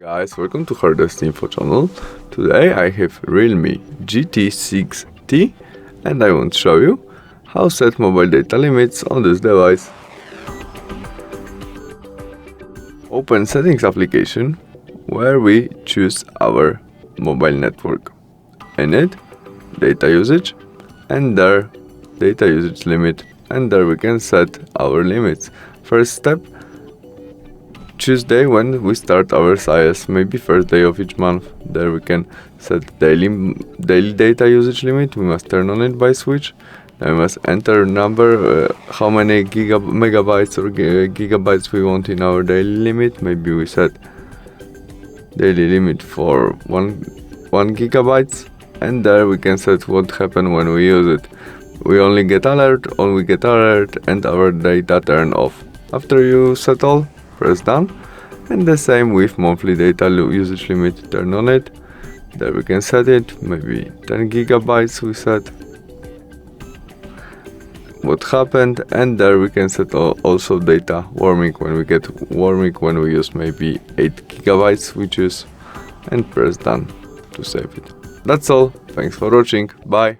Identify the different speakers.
Speaker 1: Guys, welcome to HardReset.Info channel. Today I have REALME GT 6T and I want to show you how to set mobile data limits on this device. Open Settings application where we choose our mobile network. In it, data usage, and there data usage limit, and there we can set our limits. First step, choose day when we start our SIS, maybe first day of each month. There we can set daily data usage limit. We must turn on it by switch. Then we must enter number, how many megabytes or gigabytes we want in our daily limit. Maybe we set daily limit for 1 gigabytes, and there we can set what happen when we use it. We only get alert, and our data turn off. After you set all, press done, and the same with monthly data usage limit. Turn on it. There we can set it, maybe 10 gigabytes we set. What happened, and there we can set also data warming when we get warming when we use maybe 8 gigabytes we choose, and press done to save it. That's all. Thanks for watching. Bye.